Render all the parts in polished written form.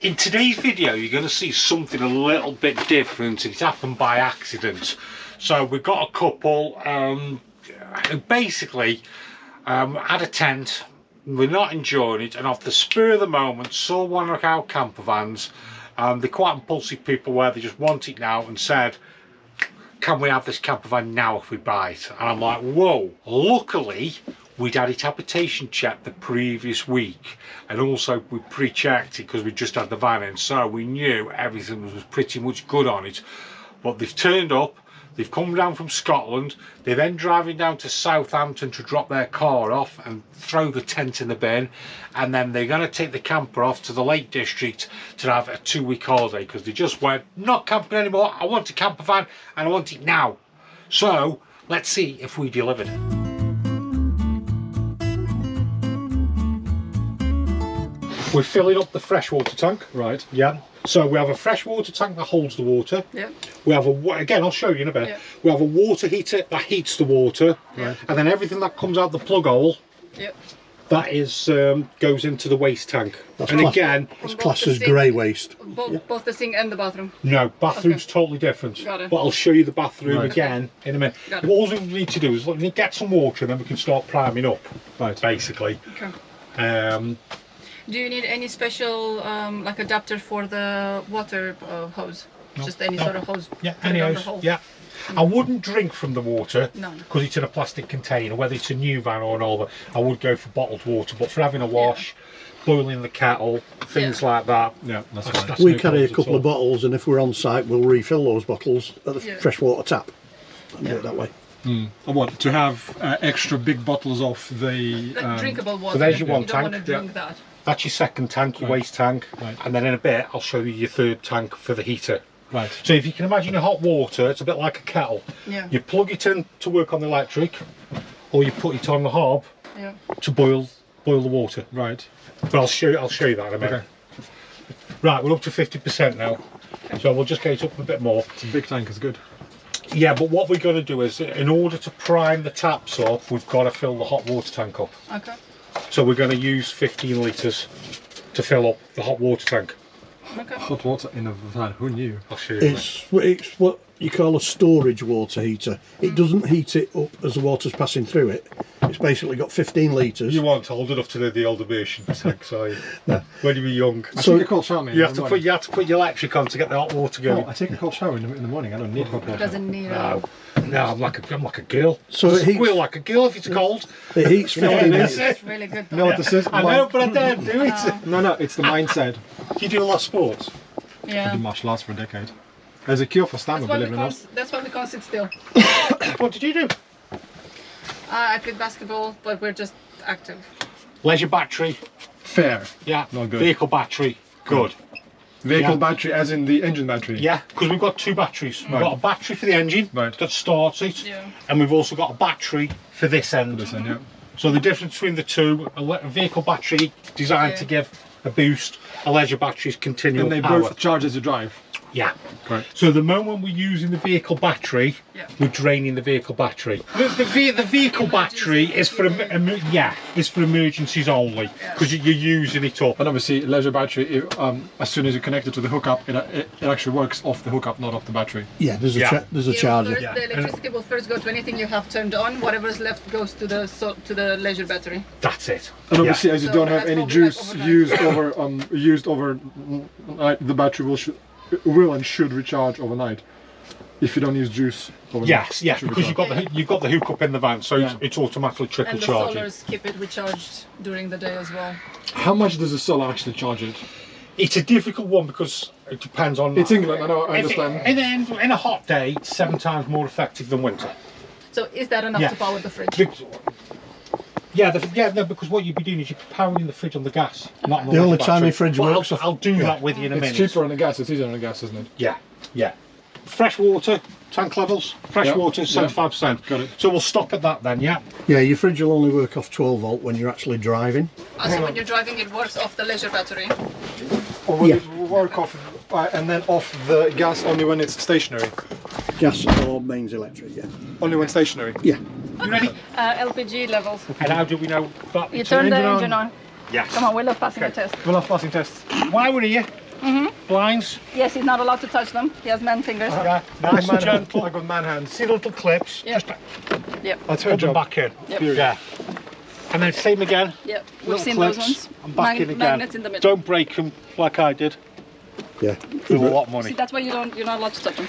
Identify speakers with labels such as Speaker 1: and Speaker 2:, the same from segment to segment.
Speaker 1: In today's video you're going to see something a little bit different. It's happened by accident. So we've got a couple who basically had a tent, we're not enjoying it, and off the spur of the moment saw one of our camper vans. They're quite impulsive people where they just want it now and said, can we have this camper van now if we buy it? And I'm like, whoa. Luckily we'd had it habitation checked the previous week, and also we pre-checked it because we just had the van in, so we knew everything was pretty much good on it. But they've turned up, they've come down from Scotland, they're then driving down to Southampton to drop their car off and throw the tent in the bin, and then they're going to take the camper off to the Lake District to have a 2-week holiday because they just went, not camping anymore, I want a camper van and I want it now. So let's see if we delivered. We're filling up the freshwater tank. Right. Yeah. So we have a freshwater tank that holds the water. Yeah. We have again, I'll show you in a bit. Yeah. We have a water heater that heats the water. Yeah. And then everything that comes out the plug hole, yeah, that is goes into the waste tank. That's again,
Speaker 2: it's classed as grey waste.
Speaker 3: Both the sink and the bathroom?
Speaker 1: No, bathroom's totally different. Got it. But I'll show you the bathroom again in a minute. All we need to do is get some water and then we can start priming up, right, basically. Okay.
Speaker 3: Do you need any special like adapter for the water hose? No, just any sort of hose?
Speaker 1: Yeah, any hose. Yeah. I wouldn't drink from the water because it's in a plastic container, whether it's a new van or an older. I would go for bottled water, but for having a wash, boiling the kettle, things like that. Yeah,
Speaker 2: that's we carry a couple of bottles, and if we're on site, we'll refill those bottles at the freshwater tap and do it that way.
Speaker 4: I want to have extra big bottles of the
Speaker 3: drinkable water.
Speaker 1: So there's your one
Speaker 3: tank. You don't want to drink that.
Speaker 1: That's your second tank, your waste tank, and then in a bit I'll show you your third tank for the heater. Right. So if you can imagine your hot water, it's a bit like a kettle. Yeah. You plug it in to work on the electric, or you put it on the hob to boil the water. Right. But I'll show you that in a minute. Okay. Right, we're up to 50% now, so we'll just get it up a bit more.
Speaker 4: It's a big tank, it's good.
Speaker 1: Yeah, but what we're going to do is, in order to prime the taps up, we've got to fill the hot water tank up. Okay. So we're going to use 15 litres to fill up the hot water tank.
Speaker 4: Okay. Hot water in a van, who knew?
Speaker 1: I'll show you.
Speaker 2: It's what you call a storage water heater. It doesn't heat it up as the water's passing through it. It's basically got 15 litres.
Speaker 1: You weren't old enough to do the older version tank, so no. When you were young.
Speaker 4: I take a cold shower.
Speaker 1: You have to put your electric on to get the hot water going.
Speaker 4: Oh, I take a cold shower in the morning. I don't need hot water.
Speaker 3: Doesn't need
Speaker 1: No, I'm like a girl.
Speaker 2: So it
Speaker 1: squeal like a girl if it's cold.
Speaker 2: It heats 15 litres.
Speaker 3: It's really good.
Speaker 4: No, what this is?
Speaker 1: I know, but I don't do it.
Speaker 4: No, it's the mindset.
Speaker 1: Do you do a lot of sports?
Speaker 4: Yeah. I did martial arts for a decade. There's a cure for stamina, believe it or not.
Speaker 3: That's why we can't sit still.
Speaker 1: What did you do?
Speaker 3: I played basketball, but we're just active.
Speaker 1: Leisure battery?
Speaker 4: Fair.
Speaker 1: Yeah.
Speaker 4: Not good.
Speaker 1: Vehicle battery? Good.
Speaker 4: Vehicle battery as in the engine battery?
Speaker 1: Yeah, because we've got two batteries. We've got a battery for the engine that starts it, and we've also got a battery for this end. So the difference between the two, a vehicle battery designed to give a boost, a leisure battery is continual
Speaker 4: power. And they both charge as you drive?
Speaker 1: Yeah. Right. So the moment we're using the vehicle battery, we're draining the vehicle battery. The vehicle battery is for emergencies only, because you're using it up.
Speaker 4: And obviously, leisure battery, as soon as you connect it to the hookup, it actually works off the hookup, not off the battery.
Speaker 2: Yeah, there's a charger.
Speaker 3: The electricity will first go to anything you have turned on. Whatever's left goes to the leisure battery.
Speaker 1: That's it.
Speaker 4: And obviously, as you don't have any juice used over the battery will and should recharge overnight if you don't use juice overnight.
Speaker 1: Yes, because you've got the hookup in the van, so it's automatically trickle charging.
Speaker 3: And the solars keep it recharged during the day as well.
Speaker 4: How much does the solar actually charge it?
Speaker 1: It's a difficult one because it depends on.
Speaker 4: It's England, I understand.
Speaker 1: In a hot day, it's 7 times more effective than winter.
Speaker 3: So is that enough to power the fridge?
Speaker 1: No, because what you'd be doing is you're powering the fridge on the gas, not on
Speaker 2: the only time your fridge works.
Speaker 1: I'll do that with you in a minute.
Speaker 4: It's cheaper on the gas, it's easier on the gas, isn't it?
Speaker 1: Yeah. Fresh water, tank levels, fresh water, 75%. Got it. So we'll stop at that then, Yeah,
Speaker 2: your fridge will only work off 12 volt when you're actually driving.
Speaker 3: So when you're driving, it works off the leisure battery?
Speaker 4: Or will it work off and then off the gas only when it's stationary?
Speaker 2: Gas or mains electric,
Speaker 4: Only when stationary?
Speaker 2: Yeah.
Speaker 1: You ready?
Speaker 3: LPG levels.
Speaker 1: And how do we know that?
Speaker 3: You turn the engine on.
Speaker 1: Yes.
Speaker 3: Come on, we love passing a test.
Speaker 4: We love passing tests.
Speaker 1: Why we're here, Blinds.
Speaker 3: Yes, he's not allowed to touch them. He has man fingers.
Speaker 1: Yeah, nice and gentle.
Speaker 4: I got man hands.
Speaker 1: See the little clips?
Speaker 3: Yep.
Speaker 1: Just
Speaker 3: Yep.
Speaker 4: That's her
Speaker 1: put them
Speaker 4: job.
Speaker 1: back in.
Speaker 3: Yep.
Speaker 1: Yeah. And then same again.
Speaker 3: Yep. We've
Speaker 1: Little
Speaker 3: seen
Speaker 1: clips,
Speaker 3: those ones.
Speaker 1: and back in again.
Speaker 3: Magnets in the middle.
Speaker 1: Don't break them like I did.
Speaker 2: Yeah.
Speaker 1: For a lot of money.
Speaker 3: See, that's why you're not allowed to touch them.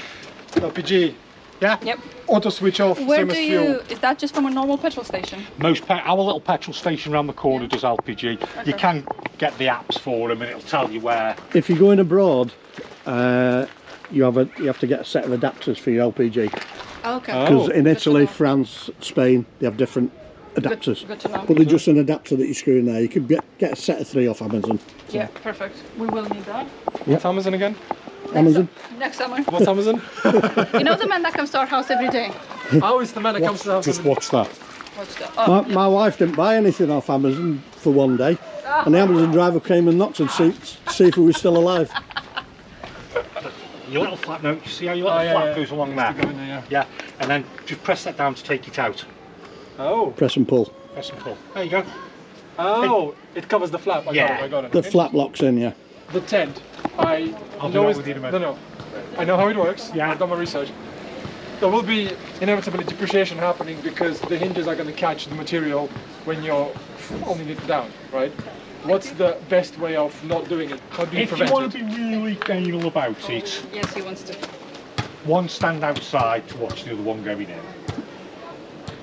Speaker 4: LPG.
Speaker 1: Yeah.
Speaker 3: Yep.
Speaker 4: Auto switch off.
Speaker 3: Where
Speaker 4: same
Speaker 3: do
Speaker 4: as
Speaker 3: you?
Speaker 4: fuel.
Speaker 3: Is that just from a normal petrol station?
Speaker 1: Our little petrol station around the corner does LPG. You
Speaker 3: Okay.
Speaker 1: can get the apps for them, and it'll tell you where.
Speaker 2: If you're going abroad, you have to get a set of adapters for your LPG.
Speaker 3: Okay.
Speaker 2: Because in
Speaker 3: Good to
Speaker 2: Italy,
Speaker 3: know.
Speaker 2: France, Spain, they have different adapters.
Speaker 3: Good to know.
Speaker 2: But they're just an adapter that you screw in there. You can get a set of 3 off Amazon.
Speaker 3: Yeah, perfect. We will need that.
Speaker 4: What's Amazon again?
Speaker 2: Amazon?
Speaker 3: Next summer.
Speaker 4: What's Amazon?
Speaker 3: You know the man that comes to our house every day?
Speaker 4: How is the man that comes to the house?
Speaker 1: Just watch that.
Speaker 3: What's that? Oh,
Speaker 2: My wife didn't buy anything off Amazon for one day, and the Amazon driver came and knocked and see if we were still alive.
Speaker 1: Your little flap note. You see how your little flap goes along there?
Speaker 4: Go in there,
Speaker 1: Yeah. And then just press that down to take it out.
Speaker 4: Oh.
Speaker 2: Press and pull.
Speaker 1: Press and pull. There you go.
Speaker 4: Oh, it covers the flap. I
Speaker 1: Yeah.
Speaker 4: got it.
Speaker 2: The flap locks in, yeah.
Speaker 4: The tent. I
Speaker 1: I'll do
Speaker 4: know
Speaker 1: that
Speaker 4: it's,
Speaker 1: with you in a minute.
Speaker 4: no. I know how it works.
Speaker 1: Yeah.
Speaker 4: I've done my research. There will be inevitably depreciation happening because the hinges are going to catch the material when you're holding it down, right? What's the best way of not doing it? How do you
Speaker 1: If you
Speaker 4: prevent
Speaker 1: want
Speaker 4: it?
Speaker 1: to be really anal about it,
Speaker 3: yes, he wants to.
Speaker 1: one stand outside to watch the other one going in.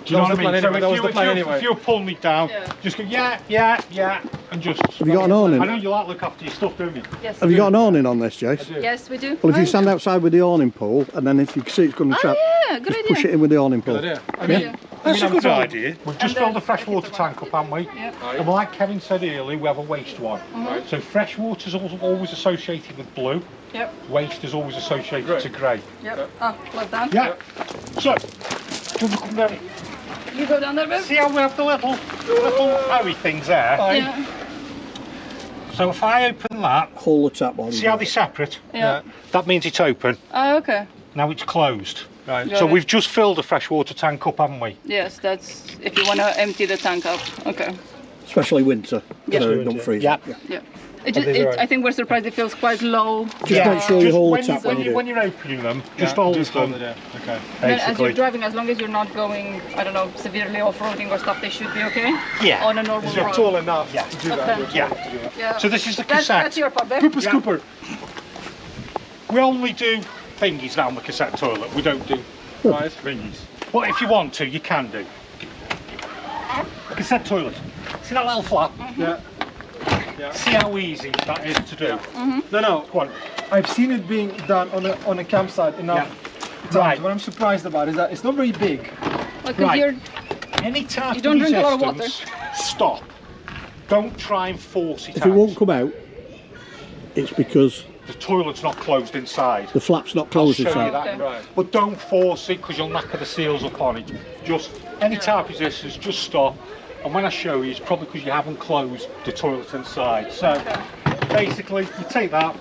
Speaker 1: Do you know
Speaker 4: That
Speaker 1: what I
Speaker 4: was
Speaker 1: mean?
Speaker 4: the plan anyway, that was the plan
Speaker 1: if
Speaker 4: anyway.
Speaker 1: you're pulling it down,
Speaker 3: Yeah.
Speaker 1: just go yeah, and just.
Speaker 2: Have you got an awning?
Speaker 1: I know you like to look after your stuff, don't you?
Speaker 3: Yes.
Speaker 2: Have you got an awning on this, Jace?
Speaker 3: Yes, we do.
Speaker 2: Well, if you stand outside with the awning pole, and then if you can see it's going to trap,
Speaker 3: yeah, good
Speaker 2: just
Speaker 3: idea.
Speaker 2: push it in with the awning pole.
Speaker 4: Good idea. I
Speaker 3: Yeah.
Speaker 4: mean,
Speaker 1: That's a
Speaker 4: I'm
Speaker 1: good
Speaker 4: told-
Speaker 1: idea. We've just
Speaker 3: And
Speaker 1: filled
Speaker 3: then
Speaker 1: the freshwater
Speaker 3: take it
Speaker 1: tank up, haven't we?
Speaker 3: Yeah.
Speaker 1: And like Kevin said earlier, we have a waste one.
Speaker 3: Mm-hmm.
Speaker 1: So freshwater's always associated with blue,
Speaker 3: Yep.
Speaker 1: waste is always associated
Speaker 4: Grey.
Speaker 1: to grey.
Speaker 3: Yep. Oh, well done.
Speaker 1: Yeah. So, do you want to come down?
Speaker 3: You go down there, babe.
Speaker 1: See how we have the little hairy things there?
Speaker 3: Yeah.
Speaker 1: So if I open that,
Speaker 2: Hold the tap on.
Speaker 1: see how they're separate?
Speaker 3: Yeah.
Speaker 1: That means it's open.
Speaker 3: Oh, okay.
Speaker 1: Now it's closed.
Speaker 4: Right.
Speaker 3: Got
Speaker 1: So
Speaker 3: it.
Speaker 1: we've just filled the freshwater tank up, haven't we?
Speaker 3: Yes, that's if you want to empty the tank up. Okay.
Speaker 2: Especially winter,
Speaker 3: Yeah.
Speaker 2: so it don't freeze.
Speaker 1: Yeah.
Speaker 3: Yeah. I think we're surprised it feels quite low.
Speaker 2: Just make sure you
Speaker 1: Just
Speaker 2: hold
Speaker 1: when
Speaker 2: the tap
Speaker 1: when
Speaker 2: when you do
Speaker 1: when
Speaker 2: it.
Speaker 1: you're opening them, just
Speaker 4: Yeah,
Speaker 1: hold
Speaker 4: just
Speaker 1: them.
Speaker 4: hold it, yeah. Okay.
Speaker 3: Then as you're
Speaker 1: Basically.
Speaker 3: driving, as long as you're not going, I don't know, severely off-roading or stuff, they should be okay.
Speaker 1: Yeah.
Speaker 3: On a normal
Speaker 4: You're
Speaker 3: road.
Speaker 4: tall enough
Speaker 1: Yeah.
Speaker 4: to do that.
Speaker 3: Okay.
Speaker 4: You're tall
Speaker 1: Yeah.
Speaker 4: enough to do that.
Speaker 3: Yeah.
Speaker 1: So this is the
Speaker 3: That's
Speaker 1: cassette.
Speaker 3: your part, babe.
Speaker 4: Cooper
Speaker 1: Yeah.
Speaker 4: Scooper.
Speaker 1: We only do thingies down the cassette toilet. We don't do
Speaker 4: Right.
Speaker 1: thingies. But if you want to, you can do. Cassette toilet. See that little flap?
Speaker 4: Yeah. Yeah.
Speaker 1: See how easy that is to do.
Speaker 4: No.
Speaker 1: Go on.
Speaker 4: I've seen it being done on a campsite enough times.
Speaker 1: Right.
Speaker 4: What I'm surprised about is that it's not very big.
Speaker 3: Like
Speaker 1: Right.
Speaker 3: you're,
Speaker 1: Any type
Speaker 3: You don't
Speaker 1: of
Speaker 3: drink a lot of
Speaker 1: resistance, stop. Don't try and force it
Speaker 2: If
Speaker 1: out.
Speaker 2: it won't come out, it's because
Speaker 1: The toilet's not closed inside.
Speaker 2: the flap's not closed
Speaker 1: I'll show you
Speaker 2: inside.
Speaker 1: that.
Speaker 3: Okay.
Speaker 4: Right.
Speaker 1: But don't force it because you'll knacker the seals up on it. Just any type of resistance, just stop. And when I show you, it's probably because you haven't closed the toilet inside. So basically, you take that,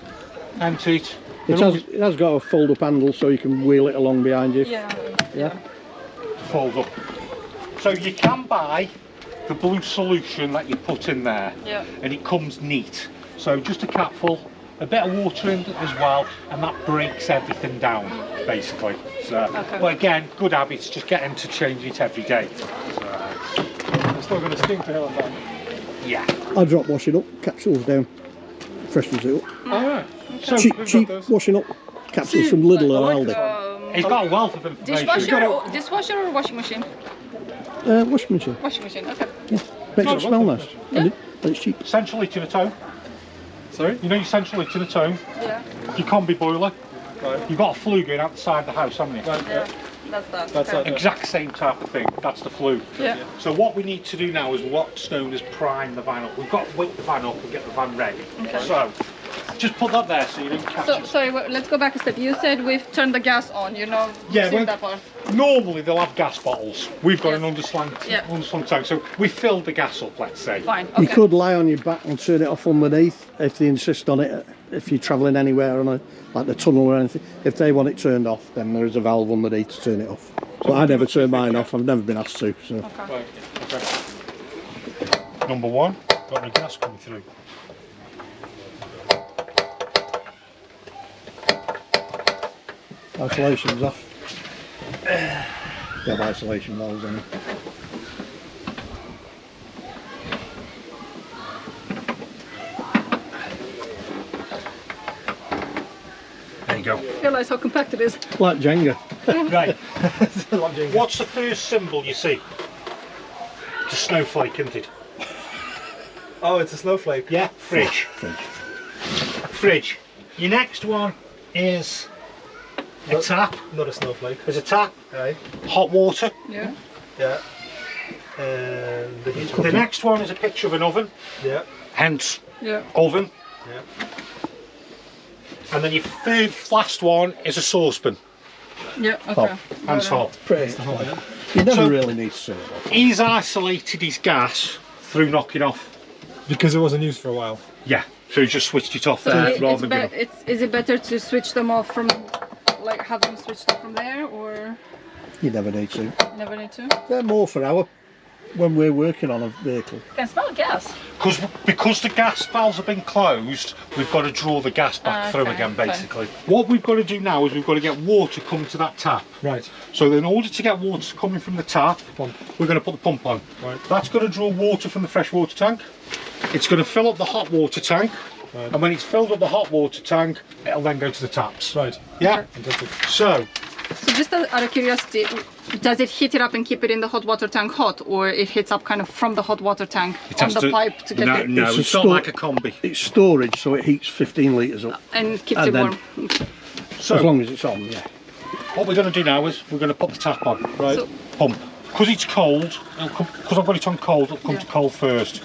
Speaker 1: empty it.
Speaker 2: It has got a fold-up handle so you can wheel it along behind you.
Speaker 3: yeah.
Speaker 2: Yeah.
Speaker 1: Fold up. So you can buy the blue solution that you put in there,
Speaker 3: Yeah.
Speaker 1: and it comes neat. So just a capful, a bit of water in it as well, and that breaks everything down basically. So,
Speaker 3: Okay.
Speaker 1: but again, good habits. Just get him to change it every day.
Speaker 4: It's not going to stink to hell on that.
Speaker 1: Yeah.
Speaker 2: I drop washing up, capsules down, freshens it up.
Speaker 4: Alright.
Speaker 1: So
Speaker 2: Cheap,
Speaker 4: we've
Speaker 2: cheap
Speaker 4: got those.
Speaker 2: washing up capsules from Lidl or
Speaker 4: I like
Speaker 2: Aldi.
Speaker 1: he's got a wealth of information.
Speaker 3: Dishwasher or washing machine?
Speaker 2: Washing machine.
Speaker 3: Washing machine, okay.
Speaker 2: Makes it smell nice. And it's cheap.
Speaker 1: Central heat in a tone.
Speaker 4: Sorry?
Speaker 1: You know your central heat in a tone.
Speaker 3: Yeah.
Speaker 1: Your combi boiler.
Speaker 4: Right.
Speaker 1: You've got a flue going out the side of the house, haven't you?
Speaker 4: Right.
Speaker 3: Yeah. That's that.
Speaker 4: That's
Speaker 3: okay.
Speaker 4: that.
Speaker 1: Exact same type of thing. That's the flue.
Speaker 3: Yeah.
Speaker 1: So what we need to do now is what's known as prime the van up. We've got to wake the van up and get the van ready.
Speaker 3: Okay.
Speaker 1: So just put that there so you don't catch
Speaker 3: So,
Speaker 1: it.
Speaker 3: sorry, let's go back a step. You said we've turned the gas on, you know,
Speaker 1: Yeah,
Speaker 3: you've seen
Speaker 1: well-
Speaker 3: that part.
Speaker 1: Normally they'll have gas bottles. We've got
Speaker 3: Yes.
Speaker 1: an underslant
Speaker 3: Yeah.
Speaker 1: tank. So we filled the gas up, let's say.
Speaker 3: Fine, okay.
Speaker 2: You could lie on your back and turn it off underneath if they insist on it. If you're travelling anywhere on like the tunnel or anything, if they want it turned off, then there is a valve underneath to turn it off. But I never turn mine off. I've never been asked to. So
Speaker 4: Right. Okay.
Speaker 1: Number one, got the gas coming through.
Speaker 2: Isolation's off. They have isolation valves on them.
Speaker 1: There you go.
Speaker 3: Realize how compact it is.
Speaker 2: Like Jenga.
Speaker 1: Right. What's the first symbol you see? It's a snowflake, isn't it?
Speaker 4: Oh, it's a snowflake.
Speaker 1: Yeah. Fridge. Fridge. Your next one is a tap.
Speaker 4: Not a snowflake.
Speaker 1: There's a tap.
Speaker 4: Right.
Speaker 1: Hot water.
Speaker 3: Yeah.
Speaker 4: Yeah. And the heat.
Speaker 1: The next one is a picture of an oven.
Speaker 4: Yeah.
Speaker 1: Hence
Speaker 3: Yeah.
Speaker 1: oven.
Speaker 4: Yeah.
Speaker 1: And then your third last one is a saucepan.
Speaker 3: Yeah. Okay.
Speaker 1: Hence
Speaker 3: Got it.
Speaker 1: hot.
Speaker 2: Pretty. You never
Speaker 1: So-
Speaker 2: really need to turn it off.
Speaker 1: He's isolated his gas through knocking off.
Speaker 4: Because it wasn't used for a while.
Speaker 1: Yeah. So he just switched it off
Speaker 3: So
Speaker 1: there
Speaker 3: it's
Speaker 1: rather than.
Speaker 3: is it better to switch them off from, like, have them switched off from there, or
Speaker 2: You never need to.
Speaker 3: you never need to?
Speaker 2: They're more for when we're working on a vehicle.
Speaker 3: I can smell gas.
Speaker 1: Because the gas valves have been closed, we've got to draw the gas back through
Speaker 3: Okay,
Speaker 1: again,
Speaker 3: fine.
Speaker 1: basically. What we've got to do now is we've got to get water coming to that tap.
Speaker 4: Right.
Speaker 1: So in order to get water coming from the tap,
Speaker 4: Pump.
Speaker 1: we're going to put the pump on.
Speaker 4: Right.
Speaker 1: That's going to draw water from the freshwater tank. It's going to fill up the hot water tank.
Speaker 4: Right.
Speaker 1: And when it's filled up the hot water tank, it'll then go to the taps.
Speaker 4: Right.
Speaker 1: Yeah.
Speaker 4: Fantastic.
Speaker 1: So
Speaker 3: So just out of curiosity, does it heat it up and keep it in the hot water tank hot, or it heats up kind of from the hot water tank
Speaker 1: it
Speaker 3: on
Speaker 1: has
Speaker 3: the pipe to get
Speaker 1: no,
Speaker 3: it
Speaker 1: no,
Speaker 2: It's a
Speaker 1: it's not
Speaker 2: store-
Speaker 1: like a combi.
Speaker 2: It's storage, so it heats 15 litres up.
Speaker 3: and keeps
Speaker 2: and
Speaker 3: it
Speaker 2: then-
Speaker 3: warm?
Speaker 1: So
Speaker 2: As long as it's on, yeah.
Speaker 1: what we're going to do now is we're going to put the tap on.
Speaker 4: Right.
Speaker 3: So,
Speaker 1: Pump. Because it's cold, because I've got it on cold, it'll come
Speaker 3: Yeah.
Speaker 1: to cold first.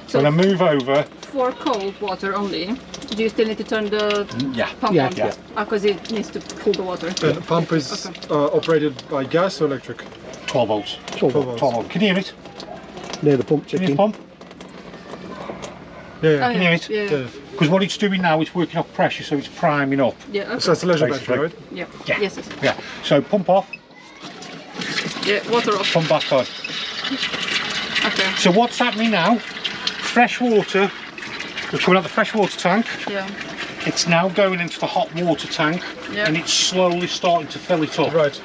Speaker 3: so
Speaker 1: When I move over,
Speaker 3: for cold water only, do you still need to turn the
Speaker 1: yeah,
Speaker 3: pump
Speaker 2: Yeah,
Speaker 3: on?
Speaker 2: yeah.
Speaker 3: Because it needs to pull the water.
Speaker 4: And the pump is operated by gas or electric?
Speaker 1: 12 volts.
Speaker 2: 12
Speaker 4: volts.
Speaker 1: 12 volts. Can you hear it?
Speaker 2: Near the pump
Speaker 1: Can you hear
Speaker 2: ticking.
Speaker 1: the pump?
Speaker 4: Yeah,
Speaker 3: Oh,
Speaker 4: yeah.
Speaker 1: Can you hear it?
Speaker 3: Yeah, yeah.
Speaker 1: Because what it's doing now, it's working off pressure, so it's priming up.
Speaker 3: Yeah, okay.
Speaker 4: So it's a leisure
Speaker 1: Basically.
Speaker 4: battery, right?
Speaker 3: Yeah.
Speaker 1: Yeah.
Speaker 3: Yes, yes.
Speaker 1: Yeah. So pump off,
Speaker 3: Yeah, water off.
Speaker 1: pump back on.
Speaker 3: Okay.
Speaker 1: So what's happening now? Fresh water, we're coming out the fresh water tank.
Speaker 3: Yeah.
Speaker 1: It's now going into the hot water tank,
Speaker 3: Yeah.
Speaker 1: and it's slowly starting to fill it up.
Speaker 4: Right.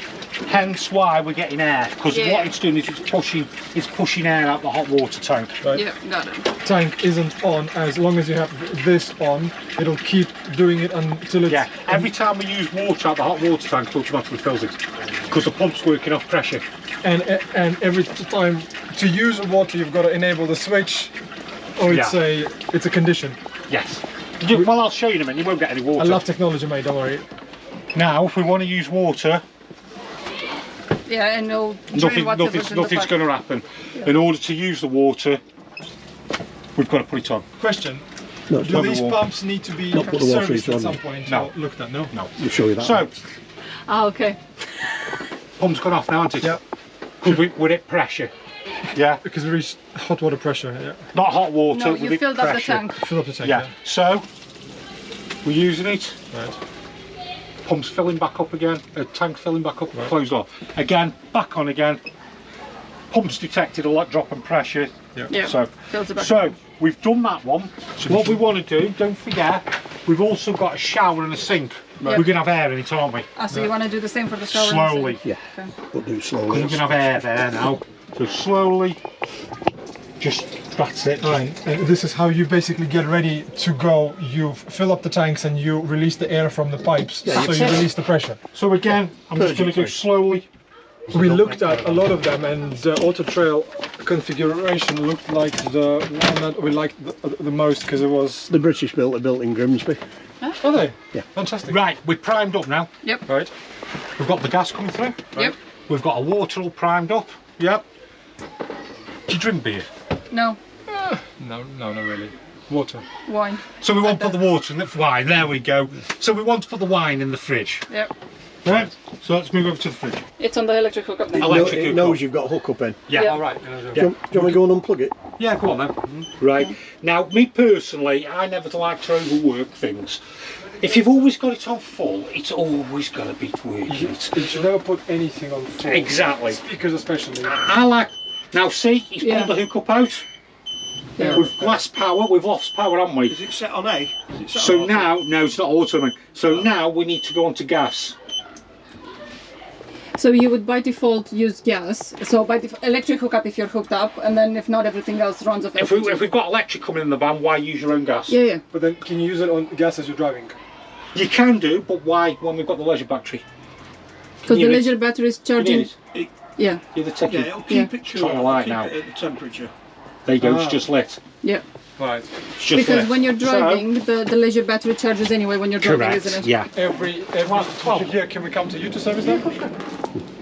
Speaker 1: Hence why we're getting air, because
Speaker 3: Yeah.
Speaker 1: what it's doing is it's pushing air out the hot water tank.
Speaker 4: Right.
Speaker 3: Yeah, got it.
Speaker 4: Tank isn't on. As long as you have this on, it'll keep doing it until it's.
Speaker 1: Yeah, every time we use water out the hot water tank, it automatically fills it, because the pump's working off pressure.
Speaker 4: And every time to use water, you've got to enable the switch, or it's a condition.
Speaker 1: Yes. Well, I'll show you in a minute, you won't get any water.
Speaker 4: I love technology, mate. Don't worry.
Speaker 1: Now, if we want to use water,
Speaker 3: Yeah, and no drain whatever's in the
Speaker 1: nothing's
Speaker 3: pipe.
Speaker 1: going to happen. In order to use the water, we've got to put it on.
Speaker 4: Question:
Speaker 2: No,
Speaker 4: Do these
Speaker 1: water.
Speaker 4: pumps need to be
Speaker 2: Not put the water
Speaker 4: serviced
Speaker 2: into
Speaker 4: at
Speaker 2: on
Speaker 4: some point?
Speaker 1: No.
Speaker 4: Or looked at? No.
Speaker 1: No.
Speaker 2: I'll show you that.
Speaker 1: So,
Speaker 3: Ah, okay.
Speaker 1: pump's gone off now, hasn't it?
Speaker 4: Yeah.
Speaker 1: Because we're at pressure. Yeah.
Speaker 4: Because we reached hot water pressure. Yeah.
Speaker 1: Not hot water,
Speaker 3: No,
Speaker 1: with
Speaker 3: you
Speaker 1: it
Speaker 3: filled up the
Speaker 1: pressure.
Speaker 3: tank.
Speaker 4: Fill up the tank.
Speaker 1: Yeah. So, we're using it.
Speaker 4: Right.
Speaker 1: Pump's filling back up again, tank filling back up, closed off. Again, back on again. Pump's detected a lot drop in pressure.
Speaker 3: Yeah.
Speaker 1: So,
Speaker 3: Fills it back.
Speaker 1: so we've done that one. What we want to do, don't forget, we've also got a shower and a sink. We're going to have air in it, aren't we?
Speaker 3: Ah, so you want to do the same for the shower? and
Speaker 1: Slowly.
Speaker 3: sink?
Speaker 2: Yeah,
Speaker 3: Okay.
Speaker 2: but do
Speaker 1: We're
Speaker 2: slowly.
Speaker 1: going to have air there now. So slowly, just, that's it.
Speaker 4: Right. And this is how you basically get ready to go. You fill up the tanks and you release the air from the pipes. So
Speaker 1: that's
Speaker 4: you
Speaker 1: it.
Speaker 4: release the pressure.
Speaker 1: So again, I'm just going to go slowly.
Speaker 4: We looked at a lot of them, and the Autotrail configuration looked like the one that we liked the most because it was.
Speaker 2: The British built are built in Grimsby.
Speaker 4: Are they?
Speaker 2: Yeah.
Speaker 4: Fantastic.
Speaker 1: Right, we're primed up now.
Speaker 3: Yep.
Speaker 4: Right.
Speaker 1: We've got the gas coming through.
Speaker 3: Yep.
Speaker 1: We've got a water all primed up.
Speaker 4: Yep.
Speaker 1: Do you drink beer?
Speaker 3: No.
Speaker 4: No, not really. Water.
Speaker 3: Wine.
Speaker 1: So we want to put the water in the wine. There we go. So we want to put the wine in the fridge.
Speaker 3: Yep.
Speaker 1: Right. So let's move over to the fridge.
Speaker 3: It's on the electric hookup now.
Speaker 1: Electric
Speaker 2: It
Speaker 1: hookup.
Speaker 2: knows you've got a hookup in.
Speaker 1: Yeah.
Speaker 3: Yeah.
Speaker 4: All right.
Speaker 2: Do you want me to go and unplug it?
Speaker 1: Yeah, go on then. Right. Now, me personally, I never like to overwork things. If you've always got it on full, it's always going to be working it.
Speaker 4: You should never put anything on full.
Speaker 1: Exactly.
Speaker 4: Speakers especially.
Speaker 1: I like. Now, see, he's
Speaker 3: Yeah.
Speaker 1: pulled the hookup out.
Speaker 3: Yeah.
Speaker 1: With glass power, with lost power, haven't we?
Speaker 2: Is it set on A? Is it set
Speaker 1: So
Speaker 2: on auto?
Speaker 1: now, no, it's not auto, man. So now we need to go on to gas.
Speaker 3: So you would by default use gas. So by electric hookup if you're hooked up, and then if not, everything else runs off
Speaker 1: If
Speaker 3: LPG.
Speaker 1: we've got electric coming in the van, why use your own gas?
Speaker 3: Yeah, yeah.
Speaker 4: But then can you use it on gas as you're driving?
Speaker 1: You can do, but why when we've got the leisure battery?
Speaker 3: Because the
Speaker 1: you-
Speaker 3: leisure battery is charging.
Speaker 1: It,
Speaker 3: Yeah,
Speaker 1: either take
Speaker 2: Yeah,
Speaker 1: it.
Speaker 2: it'll keep it
Speaker 1: Try the
Speaker 2: cool.
Speaker 1: light
Speaker 2: Keep
Speaker 1: now.
Speaker 2: it at the temperature.
Speaker 1: There you go,
Speaker 4: Ah.
Speaker 1: it's just lit.
Speaker 3: yeah.
Speaker 4: Right.
Speaker 1: It's just
Speaker 3: Because
Speaker 1: lit.
Speaker 3: when you're
Speaker 1: So-
Speaker 3: driving, the leisure battery charges anyway when you're driving,
Speaker 1: Correct,
Speaker 3: isn't it?
Speaker 1: yeah.
Speaker 4: Every here, can we come to you to service that?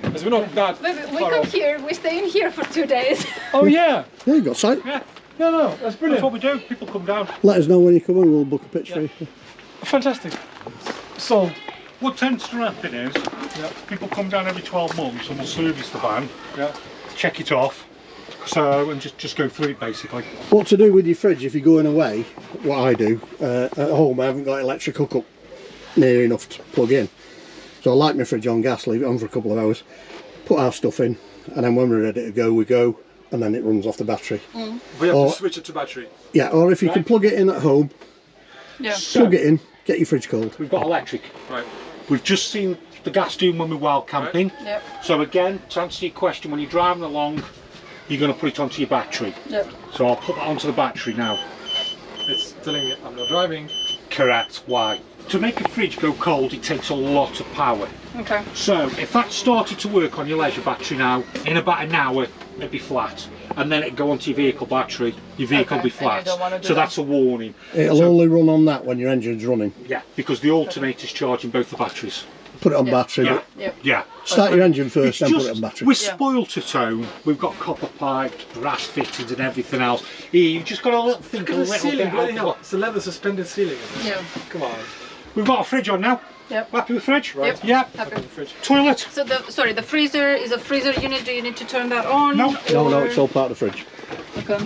Speaker 4: Because we're not that
Speaker 3: We
Speaker 4: far
Speaker 3: come
Speaker 4: off.
Speaker 3: here, we stay in here for 2 days.
Speaker 4: Oh yeah.
Speaker 2: Yeah, you got sight.
Speaker 1: Yeah,
Speaker 4: No, that's
Speaker 1: that's
Speaker 4: brilliant.
Speaker 1: what we do. People come down.
Speaker 2: Let us know when you come and we'll book a pitch for you.
Speaker 4: Fantastic. Sold.
Speaker 1: What tends to happen is people come down every 12 months and we'll service the van,
Speaker 4: Yeah.
Speaker 1: check it off, so and just go through it basically.
Speaker 2: What to do with your fridge if you're going away, what I do, at home I haven't got electric hookup near enough to plug in. So I light my fridge on gas, leave it on for a couple of hours, put our stuff in, and then when we're ready to go, we go, and then it runs off the battery.
Speaker 4: We have
Speaker 2: Or-
Speaker 4: to switch it to battery.
Speaker 2: Yeah, or if you can plug it in at home,
Speaker 3: Yeah.
Speaker 2: plug it in, get your fridge cold.
Speaker 1: We've got electric.
Speaker 4: Right.
Speaker 1: We've just seen the gas doing when we're wild camping.
Speaker 3: Yep.
Speaker 1: So again, to answer your question, when you're driving along, you're going to put it onto your battery.
Speaker 3: Yep.
Speaker 1: So I'll put that onto the battery now.
Speaker 4: It's telling me I'm not driving.
Speaker 1: Correct. Why? To make a fridge go cold, it takes a lot of power.
Speaker 3: Okay.
Speaker 1: So if that started to work on your leisure battery now, in about an hour, it'd be flat. And then it'd go onto your vehicle battery, your vehicle
Speaker 3: Okay,
Speaker 1: will be flat.
Speaker 3: and you don't wanna do
Speaker 1: So
Speaker 3: that.
Speaker 1: that's a warning.
Speaker 2: It'll only run on that when your engine's running.
Speaker 1: Yeah, because the alternator's charging both the batteries.
Speaker 2: Put it on
Speaker 3: Yeah.
Speaker 2: battery,
Speaker 1: Yeah,
Speaker 2: but
Speaker 3: Yep.
Speaker 1: yeah.
Speaker 2: start your engine first,
Speaker 1: It's
Speaker 2: then put it
Speaker 1: just,
Speaker 2: on battery.
Speaker 1: we're
Speaker 3: Yeah.
Speaker 1: spoilt at home. We've got copper pipes, brass fittings and everything else. Here, you've just got a little think a
Speaker 4: The
Speaker 1: little
Speaker 4: ceiling,
Speaker 1: bit
Speaker 4: bloody
Speaker 1: out
Speaker 4: hell.
Speaker 1: of-
Speaker 4: It's a leather suspended ceiling, isn't it?
Speaker 3: Yeah.
Speaker 4: Come on.
Speaker 1: We've got a fridge on now.
Speaker 3: Yep.
Speaker 1: Happy with fridge?
Speaker 3: Right.
Speaker 1: Yep.
Speaker 3: Happy.
Speaker 4: Fridge.
Speaker 1: Toilet.
Speaker 3: So the freezer is a freezer unit. Do you need to turn that on?
Speaker 1: No.
Speaker 2: No,
Speaker 3: or-
Speaker 2: it's all part of the fridge.
Speaker 3: Okay.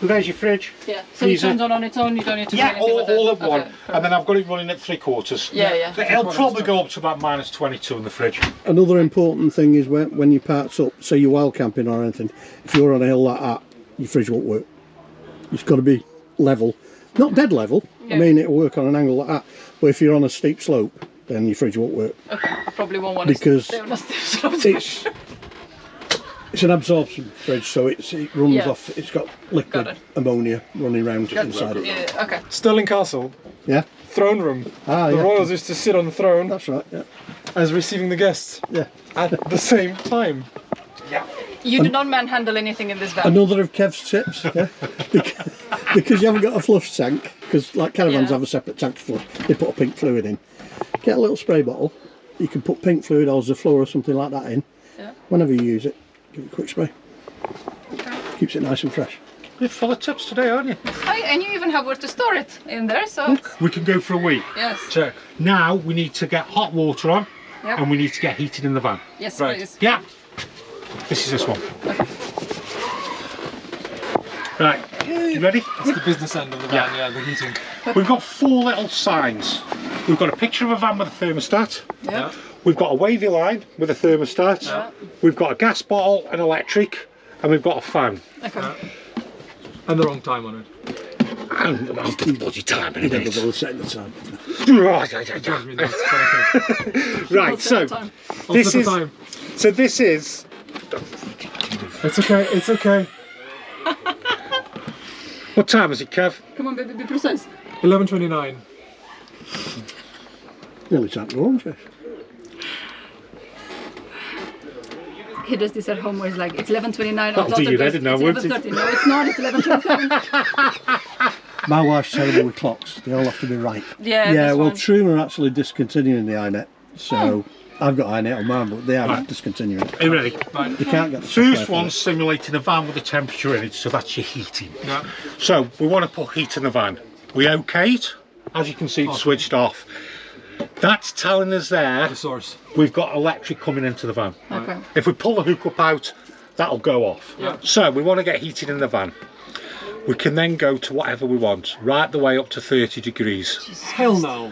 Speaker 1: There's your fridge.
Speaker 3: Yeah. So it
Speaker 1: Freezer.
Speaker 3: turns on its own. You don't need to do
Speaker 1: Yeah,
Speaker 3: anything with it.
Speaker 1: all at one.
Speaker 3: Okay.
Speaker 1: And then I've got it running at 3/4.
Speaker 3: Yeah, yeah.
Speaker 1: It'll probably go up to about -22 in the fridge.
Speaker 2: Another important thing is when you parts up, say you're wild camping or anything, if you're on a hill like that, your fridge won't work. It's got to be level. Not dead level,
Speaker 3: Yeah.
Speaker 2: I mean it'll work on an angle like that, but if you're on a steep slope, then your fridge won't work.
Speaker 3: Okay. I probably won't want
Speaker 2: Because
Speaker 3: to stay on a steep slope.
Speaker 2: It's an absorption fridge, so it runs
Speaker 3: Yeah.
Speaker 2: off, it's got liquid
Speaker 3: Got it.
Speaker 2: ammonia running around
Speaker 3: Got
Speaker 2: inside it.
Speaker 3: Yeah. Okay.
Speaker 4: Stirling Castle,
Speaker 2: Yeah,
Speaker 4: throne room.
Speaker 2: Ah,
Speaker 4: The
Speaker 2: yeah.
Speaker 4: royals used to sit on the throne
Speaker 2: that's right, yeah.
Speaker 4: as receiving the guests
Speaker 2: Yeah.
Speaker 4: at the same time.
Speaker 1: Yeah.
Speaker 3: You do not manhandle anything in this van.
Speaker 2: Another of Kev's tips, yeah. because you haven't got a flush tank, because like caravans
Speaker 3: Yeah.
Speaker 2: have a separate tank for flush, they put a pink fluid in. Get a little spray bottle, you can put pink fluid or Zaflor or something like that in.
Speaker 3: Yeah.
Speaker 2: Whenever you use it, give it a quick spray.
Speaker 3: Okay.
Speaker 2: Keeps it nice and fresh.
Speaker 1: You're full of tips today, aren't you?
Speaker 3: And you even have where to store it in there. So
Speaker 1: We can go for a week.
Speaker 3: yes.
Speaker 4: Check.
Speaker 1: Now we need to get hot water on
Speaker 3: Yep.
Speaker 1: and we need to get heated in the van.
Speaker 3: Yes,
Speaker 4: Right.
Speaker 3: please.
Speaker 1: Yeah. This is this one. Right. You ready?
Speaker 4: It's the business end of the van, yeah, the heating.
Speaker 1: We've got 4 little signs. We've got a picture of a van with a thermostat.
Speaker 3: Yeah.
Speaker 1: We've got a wavy line with a thermostat.
Speaker 3: Yeah.
Speaker 1: We've got a gas bottle, an electric, and we've got a fan.
Speaker 3: Okay.
Speaker 4: And the wrong time on it.
Speaker 1: And that's the bloody time in
Speaker 2: You don't
Speaker 1: it.
Speaker 2: bother setting the time.
Speaker 4: Drives me nuts, but okay.
Speaker 1: Right, so
Speaker 3: Time.
Speaker 4: I'll
Speaker 1: this
Speaker 4: set the
Speaker 1: is
Speaker 4: time.
Speaker 1: so this is
Speaker 4: It's okay, it's okay.
Speaker 1: what time is it, Kev?
Speaker 3: Come on, baby, be precise.
Speaker 4: 11:29.
Speaker 2: Nearly time to go home, Jeff.
Speaker 3: He does this at home where he's like, it's 11:29.
Speaker 1: That'll do you there, didn't I,
Speaker 3: It's
Speaker 1: won't it?
Speaker 3: 11:30. No, it's not. It's 11:27.
Speaker 2: My wife's terrible with clocks, they all have to be right.
Speaker 3: Yeah.
Speaker 2: Yeah,
Speaker 3: this
Speaker 2: well
Speaker 3: one.
Speaker 2: Troom are actually discontinuing the iNet, so I've got iNet on mine, but they are
Speaker 1: Right.
Speaker 2: discontinuing it.
Speaker 1: Are you ready?
Speaker 4: Right.
Speaker 2: You can't get the software
Speaker 1: First
Speaker 2: for
Speaker 1: one's simulating a van with a temperature in it, so that's your heating.
Speaker 4: Yeah.
Speaker 1: So we want to put heat in the van. We okay it. As you can see, it's switched off. That's telling us there
Speaker 4: The source.
Speaker 1: we've got electric coming into the van.
Speaker 3: Okay.
Speaker 1: If we pull the hook up out, that'll go off.
Speaker 4: Yeah.
Speaker 1: So we want to get heated in the van. We can then go to whatever we want, right the way up to 30 degrees.
Speaker 4: Hell no.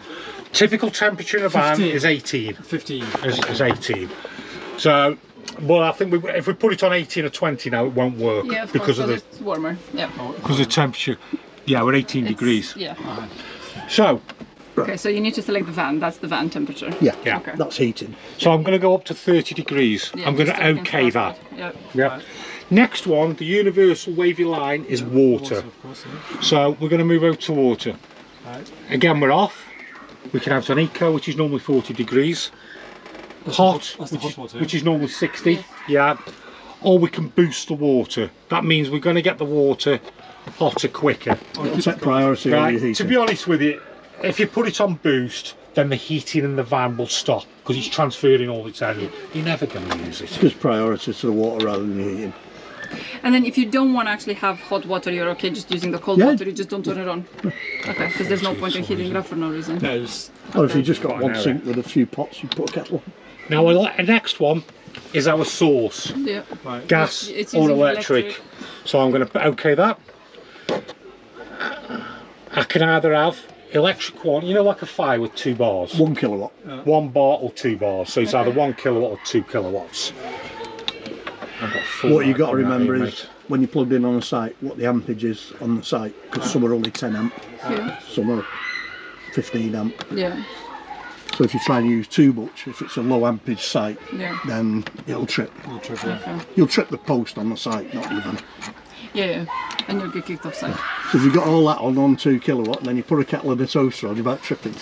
Speaker 1: Typical temperature in a van
Speaker 4: 15.
Speaker 1: is 18.
Speaker 4: 15.
Speaker 1: Is 18. So, well, I think if we put it on 18 or 20 now, it won't work
Speaker 3: Yeah, of
Speaker 1: because
Speaker 3: course,
Speaker 1: of
Speaker 3: because it's warmer. Yeah.
Speaker 1: the temperature. Yeah, we're 18
Speaker 3: It's-
Speaker 1: degrees.
Speaker 3: Yeah.
Speaker 1: So,
Speaker 3: Okay, so you need to select the van. That's the van temperature.
Speaker 2: Yeah,
Speaker 1: Yeah.
Speaker 3: Okay.
Speaker 2: that's heating.
Speaker 1: So I'm going to go up to 30 degrees.
Speaker 3: Yeah,
Speaker 1: I'm going
Speaker 3: just
Speaker 1: to
Speaker 3: so you can
Speaker 1: OK
Speaker 3: start
Speaker 1: that.
Speaker 3: it. Yeah.
Speaker 1: Yeah. Next one, the universal wavy line is water.
Speaker 4: Of course, yeah.
Speaker 1: So we're going to move over to water.
Speaker 4: Right.
Speaker 1: Again, we're off. We can have it on eco, which is normally 40 degrees. Hot,
Speaker 4: that's the hot water, yeah.
Speaker 1: which is normally 60. Yeah. Or we can boost the water. That means we're going to get the water hotter quicker.
Speaker 2: It'll take priority over your
Speaker 1: Right.
Speaker 2: heating.
Speaker 1: To be honest with you, if you put it on boost, then the heating in the van will stop because it's transferring all its energy. You're never going to use it.
Speaker 2: It gives priority to the water rather than the heating.
Speaker 3: And then if you don't want to actually have hot water, you're okay just using the cold
Speaker 2: Yeah.
Speaker 3: water. You just don't turn it on. Okay, because there's no point in heating it up for no reason.
Speaker 4: No, just
Speaker 2: Or if you just got one
Speaker 1: an
Speaker 2: sink with a few pots, you put a kettle on.
Speaker 1: Now, the next one is our source.
Speaker 3: Yeah.
Speaker 4: right.
Speaker 1: Gas
Speaker 3: It's
Speaker 1: or
Speaker 3: using
Speaker 1: electric.
Speaker 3: electric.
Speaker 1: So I'm going to OK that. I can either have electric one, you know, like a fire with 2 bars.
Speaker 2: 1 kilowatt.
Speaker 1: 1 bar or 2 bars. So it's either
Speaker 3: Okay.
Speaker 1: 1 kilowatt or 2 kilowatts. I've got full
Speaker 2: What you got to
Speaker 1: light on that
Speaker 2: remember
Speaker 1: here,
Speaker 2: is
Speaker 1: mate.
Speaker 2: when you're plugged in on a site, what the ampage is on the site, because some are only 10 amp,
Speaker 3: Yeah.
Speaker 2: some are 15 amp.
Speaker 3: Yeah.
Speaker 2: So if you try and use too much, if it's a low ampage site,
Speaker 3: Yeah.
Speaker 2: then it'll trip.
Speaker 3: Okay.
Speaker 2: You'll trip the post on the site, not even.
Speaker 3: Yeah. And you'll get kicked off site.
Speaker 2: So if you've got all that on 2 kilowatt, and then you put a kettle and a toaster on, you're about tripping.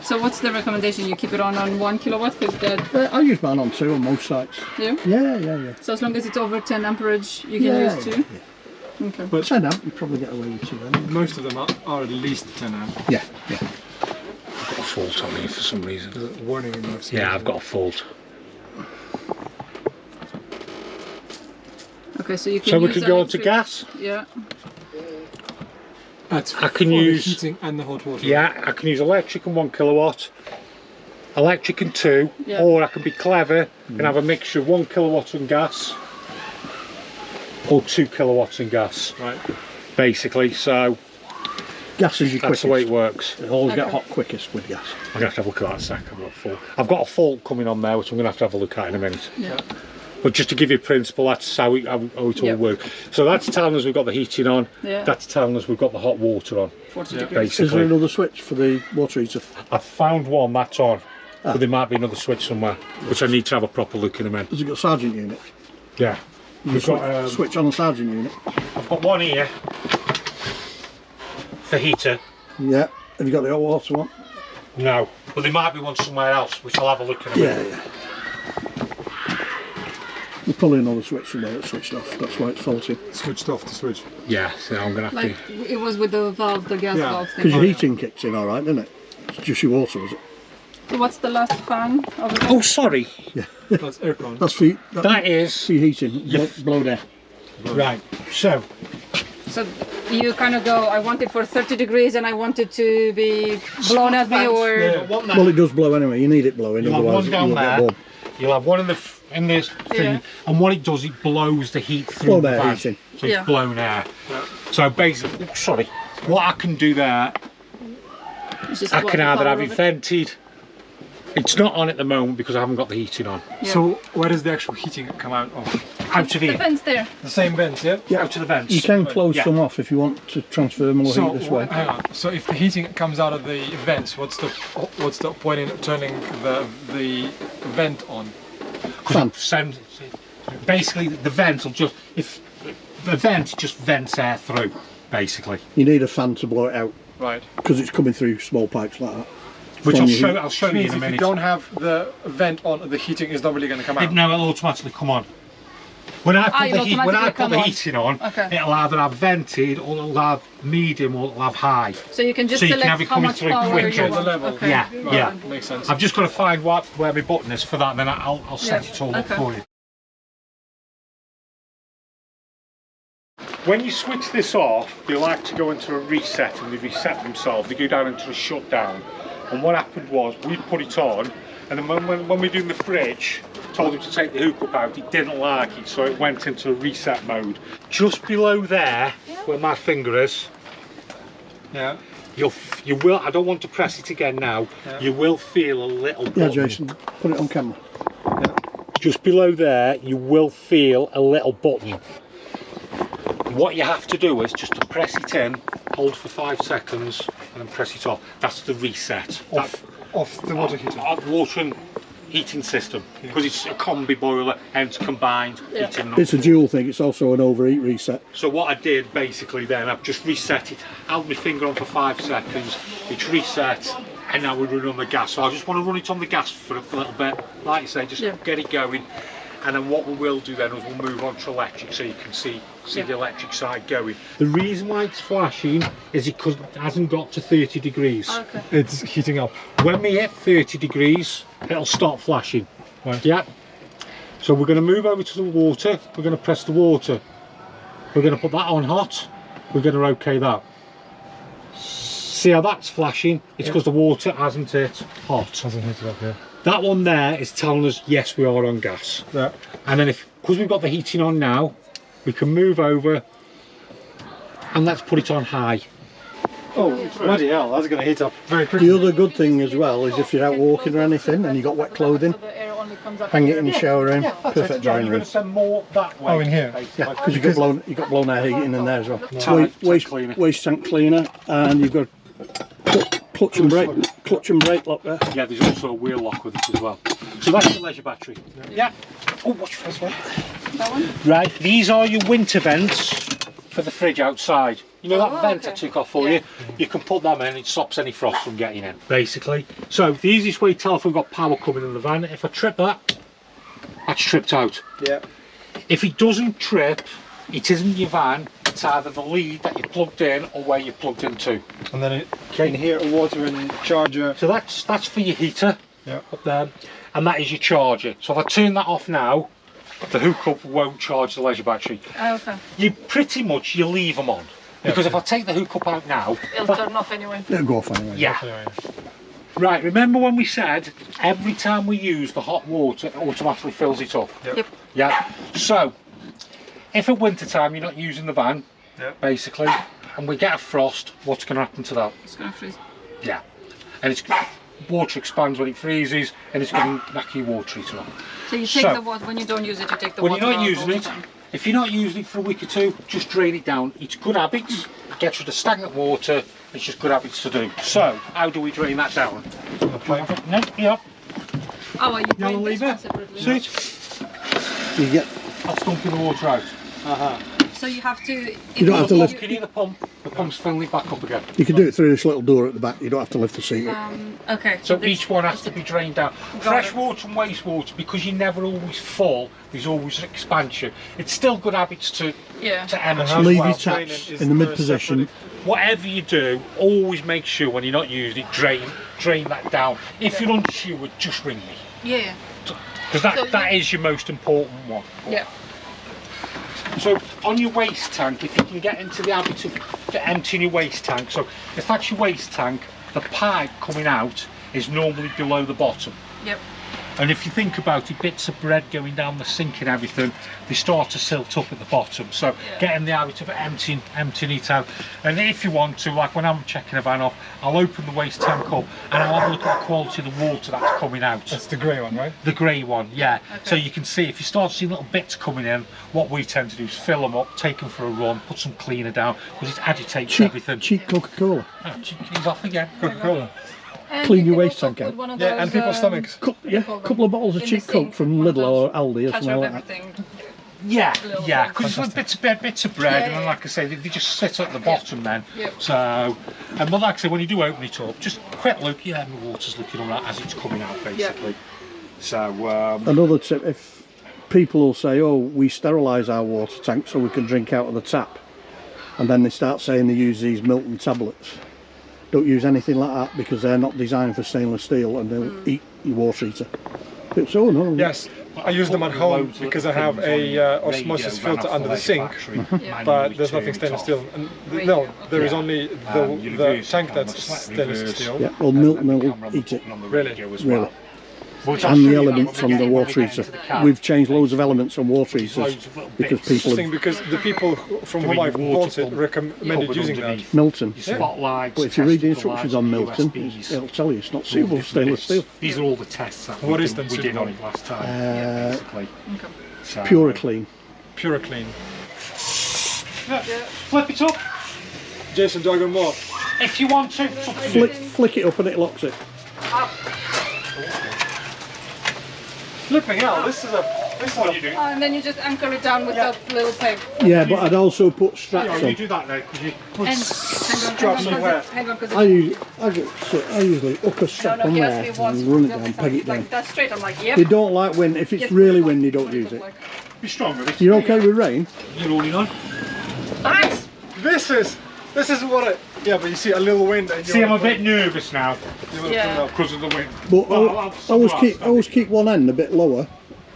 Speaker 3: So what's the recommendation? You keep it on 1 kilowatt? Because
Speaker 2: I use mine on 2 on most sites.
Speaker 3: yeah.
Speaker 2: Yeah.
Speaker 3: So as long as it's over 10 amperage, you can
Speaker 2: Yeah,
Speaker 3: use 2?
Speaker 2: yeah.
Speaker 3: Okay.
Speaker 2: But 10 amp, you probably get away with 2 then.
Speaker 4: Most of them are at least 10 amp.
Speaker 2: Yeah.
Speaker 1: I've got a fault on here for some reason.
Speaker 4: There's a warning in those.
Speaker 1: Yeah, I've got a fault.
Speaker 3: Okay, so you can
Speaker 1: So we
Speaker 3: use
Speaker 1: could go on to
Speaker 3: electric-
Speaker 1: gas.
Speaker 3: Yeah.
Speaker 4: That's
Speaker 1: I can
Speaker 4: for
Speaker 1: use-
Speaker 4: the heating and the hot water.
Speaker 1: Yeah, I can use electric and 1 kilowatt, electric and 2,
Speaker 3: Yeah.
Speaker 1: or I can be clever and have a mixture of 1 kilowatt and gas, or 2 kilowatts and gas,
Speaker 4: Right.
Speaker 1: basically. So
Speaker 2: Gas is your
Speaker 1: that's the way it
Speaker 2: quickest.
Speaker 1: works.
Speaker 2: It'll always get
Speaker 3: Okay.
Speaker 2: hot quickest with gas.
Speaker 1: I'm gonna have to have a look at that in a sec. I've got a fault coming on there, which I'm gonna have to look at in a minute.
Speaker 3: Yeah.
Speaker 1: But just to give you a principle, that's how it all
Speaker 3: Yeah.
Speaker 1: works. So that's telling us we've got the heating on.
Speaker 3: Yeah.
Speaker 1: That's telling us we've got the hot water on.
Speaker 3: 40
Speaker 4: Yeah.
Speaker 3: degrees.
Speaker 2: Is there
Speaker 1: Basically,
Speaker 2: another switch for the water heater?
Speaker 1: I found one that's on, but there might be another switch somewhere, which I need to have a proper look in a minute.
Speaker 2: Has it got Sergeant unit?
Speaker 1: Yeah. We've
Speaker 2: Switch,
Speaker 1: got,
Speaker 2: switch on the Sergeant unit.
Speaker 1: I've got one here for heater.
Speaker 2: Yeah. Have you got the hot water one?
Speaker 1: No, but there might be one somewhere else, which I'll have a look in a minute.
Speaker 2: Yeah. There's probably another switch somewhere that's switched off. That's why it's faulty.
Speaker 4: Switched off the switch.
Speaker 1: Yeah, so I'm gonna have
Speaker 3: Like
Speaker 1: to.
Speaker 3: it was with the valve, the gas
Speaker 4: Yeah.
Speaker 3: valve thing.
Speaker 2: Because your heating kicks in all right, doesn't it? It's just your water, was it?
Speaker 3: So what's the last fan of it?
Speaker 1: Oh, sorry.
Speaker 4: That's aircon.
Speaker 2: That's for,
Speaker 1: That is
Speaker 2: for your heating. Blow there.
Speaker 1: right. So
Speaker 3: So you kind of go, I want it for 30 degrees and I want it to be blown at me, or
Speaker 4: Yeah.
Speaker 1: one
Speaker 2: Well, it does blow anyway. You need it blowing,
Speaker 1: You'll have
Speaker 2: otherwise
Speaker 1: one down
Speaker 2: you'll get
Speaker 1: there.
Speaker 2: warm.
Speaker 1: You'll have one in in this thing,
Speaker 3: Yeah.
Speaker 1: and what it does, it blows the heat through
Speaker 2: Blow
Speaker 1: the
Speaker 2: air
Speaker 1: van.
Speaker 2: heating.
Speaker 1: So
Speaker 3: Yeah.
Speaker 1: it's blown air.
Speaker 4: Yeah.
Speaker 1: So basically, sorry, what I can do there,
Speaker 3: it's just
Speaker 1: I
Speaker 3: what
Speaker 1: can
Speaker 3: the
Speaker 1: either
Speaker 3: power
Speaker 1: have
Speaker 3: of
Speaker 1: it
Speaker 3: it.
Speaker 1: vented. It's not on at the moment because I haven't got the heating on.
Speaker 3: Yeah.
Speaker 4: So where does the actual heating come out of?
Speaker 1: Out of
Speaker 3: The
Speaker 1: here,
Speaker 3: vents there.
Speaker 4: The same vents, yeah?
Speaker 2: Yeah.
Speaker 1: out of the vents.
Speaker 2: You can close
Speaker 1: Yeah.
Speaker 2: some off if you want to transfer more
Speaker 4: So
Speaker 2: heat this way.
Speaker 4: hang on. So if the heating comes out of the vents, what's the point in turning the vent on?
Speaker 2: Fan.
Speaker 1: Basically, the vent will just the vent just vents air through. Basically,
Speaker 2: You need a fan to blow it out
Speaker 4: Right.
Speaker 2: because it's coming through small pipes like that.
Speaker 1: which
Speaker 2: From
Speaker 1: I'll
Speaker 2: your
Speaker 1: show.
Speaker 2: heat.
Speaker 1: I'll show
Speaker 4: Which
Speaker 1: you
Speaker 4: means
Speaker 1: in a
Speaker 4: if you
Speaker 1: minute.
Speaker 4: don't have the vent on, the heating is not really going to come out.
Speaker 1: No, it'll automatically come on. When I put
Speaker 3: it'll
Speaker 1: when I
Speaker 3: automatically
Speaker 1: put
Speaker 3: come
Speaker 1: the
Speaker 3: on.
Speaker 1: heating on,
Speaker 3: Okay.
Speaker 1: it'll either have vented, or it'll have medium, or it'll have high.
Speaker 3: So you can just
Speaker 1: So you can
Speaker 3: select
Speaker 1: have it
Speaker 3: how
Speaker 1: coming
Speaker 3: much
Speaker 1: through
Speaker 3: power
Speaker 1: quicker.
Speaker 3: you
Speaker 4: Control the
Speaker 3: want.
Speaker 4: level.
Speaker 3: Okay.
Speaker 1: Yeah,
Speaker 3: Right.
Speaker 1: yeah.
Speaker 4: Makes sense.
Speaker 1: I've just got to find where my button is for that, and then I'll set
Speaker 3: Yeah,
Speaker 1: it all up
Speaker 3: okay.
Speaker 1: for you. When you switch this off, they like to go into a reset, and they reset themselves. They go down into a shutdown. And what happened was, we put it on, and then when we were doing the fridge, told him to take the hook up out, he didn't like it, so it went into a reset mode. Just below there, where my finger is,
Speaker 4: Yeah.
Speaker 1: you will, I don't want to press it again now,
Speaker 4: Yeah.
Speaker 1: you will feel a little
Speaker 2: Yeah,
Speaker 1: button.
Speaker 2: Jason, put it on camera.
Speaker 1: Just below there, you will feel a little button. What you have to do is just to press it in, hold for 5 seconds, and then press it off. That's the reset.
Speaker 4: Off the water heater.
Speaker 1: Water and heating system, because it's a combi boiler and it's combined heating. And
Speaker 2: It's a dual thing, it's also an overheat reset.
Speaker 1: So what I did basically then, I've just reset it, held my finger on for 5 seconds, it's reset, and now we run on the gas. So I just want to run it on the gas for a little bit, like I say, just get it going. And then what we will do then is we'll move on to electric, so you can see the electric side going. The reason why it's flashing is because it hasn't got to 30 degrees.
Speaker 3: Okay.
Speaker 4: It's heating up.
Speaker 1: When we hit 30 degrees, it'll stop flashing.
Speaker 4: Right.
Speaker 1: Yeah. So we're going to move over to the water. We're going to press the water. We're going to put that on hot. We're going to OK that. See how that's flashing? It's because the water hasn't hit hot.
Speaker 4: Hasn't heated up here.
Speaker 1: That one there is telling us yes, we are on gas.
Speaker 4: Yeah.
Speaker 1: And then because we've got the heating on now, we can move over and let's put it on high.
Speaker 4: Oh, bloody hell, that's going to heat up very quickly.
Speaker 2: The other good thing as well is if you're out walking or anything and you've got wet clothing,
Speaker 3: So the air only comes up
Speaker 2: hang it
Speaker 3: here.
Speaker 2: in your shower room, perfect drying
Speaker 1: You're
Speaker 2: room.
Speaker 1: going to send more that way.
Speaker 4: Oh, in here?
Speaker 2: Yeah, because you've got blown air heating in there as well.
Speaker 1: Tank cleaner.
Speaker 2: Waste tank cleaner, and you've got clutch and brake lock there.
Speaker 1: Yeah, there's also a wheel lock with it as well. So that's the leisure battery. Yeah. Oh, watch this one.
Speaker 3: That one?
Speaker 1: Right, these are your winter vents for the fridge outside. You know that vent I took off for you? You can put them in, it stops any frost from getting in, basically. So the easiest way to tell if we've got power coming in the van, if I trip that, that's tripped out.
Speaker 4: Yeah.
Speaker 1: If it doesn't trip, it isn't your van, it's either the lead that you plugged in or where you plugged into.
Speaker 4: And then in here, a water and charger.
Speaker 1: So that's for your heater,
Speaker 4: Yeah.
Speaker 1: up there, and that is your charger. So if I turn that off now, the hookup won't charge the leisure battery.
Speaker 3: Oh, okay.
Speaker 1: You pretty much, you leave them on. Because if I take the hookup out now,
Speaker 3: It'll turn off anyway.
Speaker 2: It'll go off anyway.
Speaker 1: yeah. Right, remember when we said every time we use the hot water, it automatically fills it up?
Speaker 4: Yep.
Speaker 3: Yep.
Speaker 1: Yeah. So, if at winter time you're not using the van, basically, and we get a frost, what's going to happen to that?
Speaker 3: It's gonna freeze.
Speaker 1: Yeah. And it's water expands when it freezes, and it's going to knock your water heater off.
Speaker 3: So you take the water when you don't use it. You take the
Speaker 1: When
Speaker 3: water.
Speaker 1: you're not
Speaker 3: out
Speaker 1: using
Speaker 3: all the
Speaker 1: it,
Speaker 3: time.
Speaker 1: if you're not using it for a week or two, just drain it down. It's good habits. It gets rid of stagnant water. It's just good habits to do. So, how do we drain that down? No, yeah.
Speaker 3: Oh, well, you
Speaker 1: Yellow
Speaker 3: drain this
Speaker 1: lever.
Speaker 3: one separately.
Speaker 1: See it?
Speaker 2: You get.
Speaker 1: That's dumping the water out.
Speaker 3: So you have to.
Speaker 2: You don't have to lift.
Speaker 1: Can you hear the pump? The pump's filling it back up again.
Speaker 2: You can do it through this little door at the back. You don't have to lift the seat up.
Speaker 3: Okay.
Speaker 1: So
Speaker 3: this-
Speaker 1: each one has to be drained out.
Speaker 3: Got
Speaker 1: Fresh
Speaker 3: it.
Speaker 1: water and wastewater, because you're never always full, there's always expansion. It's still good habits to
Speaker 3: Yeah.
Speaker 1: empty.
Speaker 2: Leave
Speaker 1: as
Speaker 2: your
Speaker 1: well.
Speaker 2: taps in the mid position.
Speaker 1: Whatever you do, always make sure when you're not using it, drain that down. If you're unsure, just ring me.
Speaker 3: Yeah.
Speaker 1: Because
Speaker 3: So
Speaker 1: that is your most important one.
Speaker 3: Yeah.
Speaker 1: So on your waste tank, if you can get into the habit of emptying your waste tank, so if that's your waste tank, the pipe coming out is normally below the bottom.
Speaker 3: Yep.
Speaker 1: And if you think about it, bits of bread going down the sink and everything, they start to silt up at the bottom. So get in the habit of emptying it out. And if you want to, like when I'm checking a van off, I'll open the waste tank up and I'll have a look at the quality of the water that's coming out.
Speaker 4: That's the grey one, right?
Speaker 1: The grey one, yeah. So you can see, if you start seeing little bits coming in, what we tend to do is fill them up, take them for a run, put some cleaner down, because it agitates everything.
Speaker 2: Cheap Coca-Cola.
Speaker 1: Oh, he's off again.
Speaker 4: Coca-Cola.
Speaker 3: And
Speaker 2: Clean
Speaker 3: you
Speaker 2: your
Speaker 3: can
Speaker 2: waste
Speaker 3: also
Speaker 2: tank out.
Speaker 3: put one of
Speaker 4: Yeah, and
Speaker 3: those,
Speaker 4: people's stomachs.
Speaker 2: Yeah, a couple of bottles of
Speaker 3: in
Speaker 2: cheap
Speaker 3: the sink,
Speaker 2: Coke from
Speaker 3: one of
Speaker 2: Lidl or
Speaker 3: those
Speaker 2: Aldi or
Speaker 3: catch
Speaker 2: something
Speaker 3: up
Speaker 2: like that.
Speaker 3: everything.
Speaker 1: Yeah,
Speaker 3: Little
Speaker 1: yeah,
Speaker 3: things.
Speaker 1: because it's bits of bread, and then, like I say, they just sit at the bottom then.
Speaker 3: Yep.
Speaker 1: So, but like I say, when you do open it up, just quick look, yeah, the water's looking all right as it's coming out, basically. So,
Speaker 2: Another tip, if people will say, oh, we sterilise our water tank so we can drink out of the tap, and then they start saying they use these Milton tablets. Don't use anything like that because they're not designed for stainless steel and they'll eat your water heater. People say, oh no.
Speaker 4: Yes, I use them at home because I have a osmosis filter under the sink, but there's nothing stainless steel. And no, there is only the tank that's stainless steel.
Speaker 2: Yeah, well, Milton will eat it.
Speaker 4: Really?
Speaker 2: Really. And the elements on the water heater. We've changed loads of elements on water heaters because people
Speaker 4: Interesting,
Speaker 2: have
Speaker 4: because the people from whom I've bought it recommended using that.
Speaker 2: Milton.
Speaker 1: spotlights.
Speaker 2: But if you read the
Speaker 1: testicle
Speaker 2: instructions
Speaker 1: lights,
Speaker 2: on Milton,
Speaker 1: USBs,
Speaker 2: it'll tell you it's not
Speaker 1: all
Speaker 2: suitable for
Speaker 1: different
Speaker 2: stainless
Speaker 1: bits.
Speaker 2: steel.
Speaker 1: These are all the tests that
Speaker 4: What
Speaker 1: we
Speaker 4: is
Speaker 1: did,
Speaker 4: then
Speaker 1: we did on
Speaker 4: suitable?
Speaker 1: it last time, basically. So,
Speaker 2: Puriclean.
Speaker 4: Puriclean.
Speaker 1: Flip it up.
Speaker 4: Jason, do I go more?
Speaker 1: If you want to,
Speaker 2: flick it up and it locks it.
Speaker 4: Flipping hell, this is what you do.
Speaker 3: And then you just anchor it down with that little peg.
Speaker 2: Yeah, but I'd also put straps
Speaker 1: you
Speaker 2: on.
Speaker 1: do that now because you
Speaker 4: Put
Speaker 3: And
Speaker 4: straps on where?
Speaker 3: hang on, because
Speaker 2: I usually hook a strap on
Speaker 3: he
Speaker 2: there
Speaker 3: asked me once.
Speaker 2: and run it down, peg it down.
Speaker 3: Like that straight. I'm like, yep.
Speaker 2: They don't like wind. If it's
Speaker 3: Yes,
Speaker 2: really
Speaker 3: what
Speaker 2: windy,
Speaker 3: it
Speaker 2: don't
Speaker 3: look
Speaker 2: use it.
Speaker 3: like.
Speaker 1: be stronger.
Speaker 2: You're okay with rain?
Speaker 1: You're rolling on.
Speaker 3: Nice.
Speaker 4: This is what I. Yeah, but you see a little wind. And
Speaker 1: See, I'm a bit nervous now
Speaker 3: Yeah.
Speaker 1: because of the wind.
Speaker 2: But
Speaker 1: Well,
Speaker 2: always keep one end a bit lower,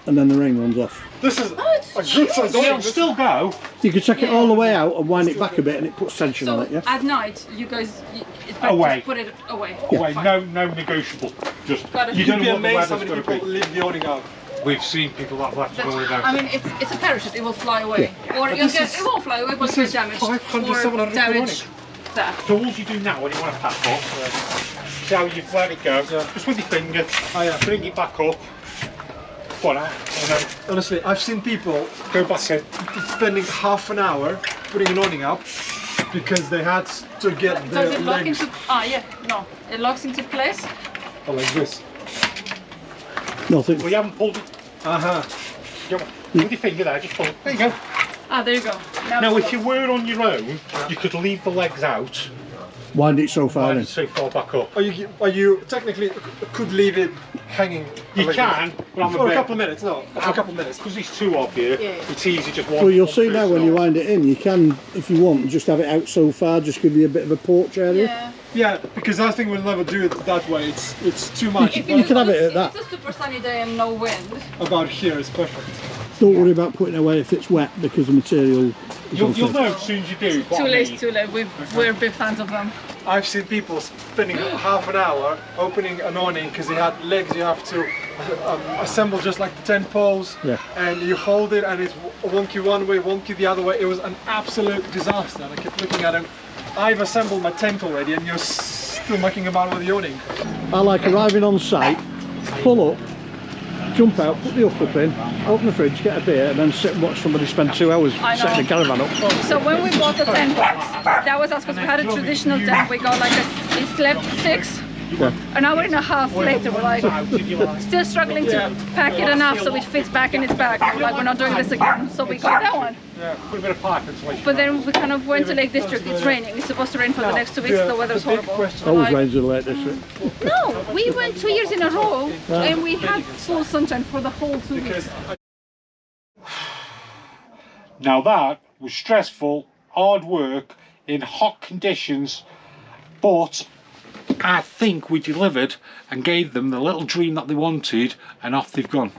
Speaker 2: and then the rain runs off.
Speaker 4: This is
Speaker 3: it's
Speaker 4: a good size
Speaker 1: It'll
Speaker 4: awning.
Speaker 1: still go.
Speaker 2: You can take it all the way out and wind it back a bit, and it puts tension
Speaker 3: So
Speaker 2: on it. Yeah.
Speaker 3: at night, you guys, it's better
Speaker 1: Away.
Speaker 3: just put it away.
Speaker 1: Away,
Speaker 3: Fine.
Speaker 1: no negotiable. Just
Speaker 3: Got it.
Speaker 1: you
Speaker 4: You'd
Speaker 1: don't
Speaker 4: be
Speaker 1: know what the
Speaker 4: amazed how
Speaker 1: weather's
Speaker 4: many
Speaker 1: going to
Speaker 4: people
Speaker 1: be.
Speaker 4: leave the awning out.
Speaker 1: We've seen people that have left
Speaker 3: That's,
Speaker 1: going down.
Speaker 3: I mean, it's a parachute. It will fly away, or you'll
Speaker 4: this
Speaker 3: get.
Speaker 4: is-
Speaker 3: It won't fly away, but
Speaker 4: this
Speaker 3: it'll
Speaker 4: is
Speaker 3: get damaged
Speaker 4: 500,
Speaker 3: or
Speaker 4: 700
Speaker 3: damage that.
Speaker 1: So all you do now when you want to pack up, see how you've let it go, just with your finger, bring it back up, and then
Speaker 4: Honestly, I've seen people
Speaker 1: go back in.
Speaker 4: spending half an hour putting an awning up because they had to get
Speaker 3: Does
Speaker 4: their
Speaker 3: it lock
Speaker 4: legs
Speaker 3: into? Yeah, no, it locks into place.
Speaker 4: like this.
Speaker 2: Nothing.
Speaker 1: Well, you haven't pulled it. Go on. With your finger there, just pull it. There you go.
Speaker 3: There you go.
Speaker 1: Now, if you were on your own, you could leave the legs out,
Speaker 2: Wind it so far
Speaker 1: and
Speaker 2: in.
Speaker 1: so far back up.
Speaker 4: Or you technically could leave it hanging.
Speaker 1: You
Speaker 4: like
Speaker 1: can, but I'm
Speaker 4: for
Speaker 1: a
Speaker 4: a couple of minutes. No, for a couple of minutes.
Speaker 1: because there's two of you.
Speaker 3: Yeah.
Speaker 1: It's easy just one.
Speaker 2: Well, you'll
Speaker 1: one
Speaker 2: see now when
Speaker 1: person
Speaker 2: you
Speaker 1: on.
Speaker 2: wind it in, you can, if you want, just have it out so far, just give you a bit of a porch area.
Speaker 3: Yeah.
Speaker 4: Yeah, because I think we'll never do it that way. It's too much.
Speaker 3: If
Speaker 2: You can have it at
Speaker 3: if
Speaker 2: that.
Speaker 3: it's a super sunny day and no wind.
Speaker 4: About here is perfect.
Speaker 2: Don't worry about putting it away if it's wet, because the material is
Speaker 1: You'll
Speaker 2: okay.
Speaker 1: know as soon as you do. what
Speaker 3: Too
Speaker 1: I
Speaker 3: late,
Speaker 1: mean.
Speaker 3: too late. We're big fans of them.
Speaker 4: I've seen people spending half an hour opening an awning because they had legs you have to assemble just like the tent poles.
Speaker 2: Yeah.
Speaker 4: And you hold it and it's wonky one way, wonky the other way. It was an absolute disaster. And I kept looking at him. I've assembled my tent already and you're still mucking about with the awning.
Speaker 2: I like arriving on site, pull up, jump out, put the hook up in, open the fridge, get a beer, and then sit and watch somebody spend 2 hours
Speaker 3: I know.
Speaker 2: setting the caravan up.
Speaker 3: So when we bought the tent box, that was us because we had a traditional tent. We got like it slept 6.
Speaker 2: Yeah.
Speaker 3: An hour and a half later, we're like still struggling to pack it enough so it fits back in its bag. We're like, we're not doing this again. So we got that one.
Speaker 1: Yeah, put a bit of pipe insulation.
Speaker 3: But then we kind of went to Lake District. It's raining. It's supposed to rain for the next 2 weeks. The weather's
Speaker 4: big
Speaker 3: horrible.
Speaker 4: question-
Speaker 2: Always
Speaker 3: Like,
Speaker 2: rains in the Lake District.
Speaker 3: no, we went 2 years in a row and we had full sunshine for the whole 2 weeks.
Speaker 1: Now that was stressful, hard work in hot conditions, but I think we delivered and gave them the little dream that they wanted, and off they've gone.